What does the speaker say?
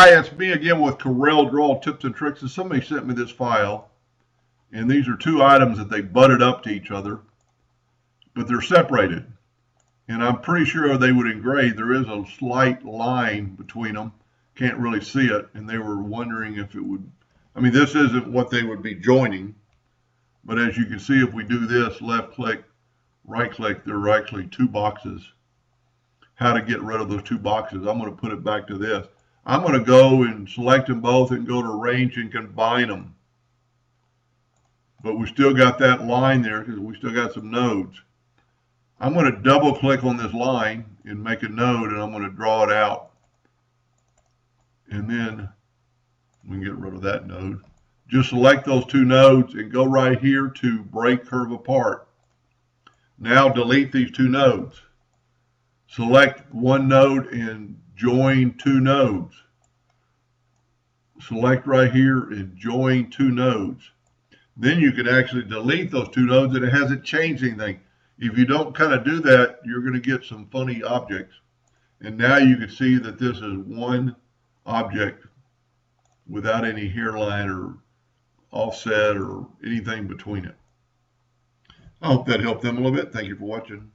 Hi, it's me again with Corel Draw Tips and Tricks. And somebody sent me this file, and these are two items that they butted up to each other, but they're separated. And I'm pretty sure they would engrave. There is a slight line between them. Can't really see it, and they were wondering if it would. I mean, this isn't what they would be joining, but as you can see, if we do this, left click, right click, there are actually two boxes. How to get rid of those two boxes. I'm going to put it back to this. I'm going to go and select them both and go to range and combine them. But we still got that line there because we still got some nodes. I'm going to double click on this line and make a node, and I'm going to draw it out. And then we can get rid of that node. Just select those two nodes and go right here to break curve apart. Now delete these two nodes. Select one node and join two nodes. Select right here and join two nodes. Then you can actually delete those two nodes and it hasn't changed anything. If you don't kind of do that, you're going to get some funny objects. And now you can see that this is one object without any hairline or offset or anything between it. I hope that helped them a little bit. Thank you for watching.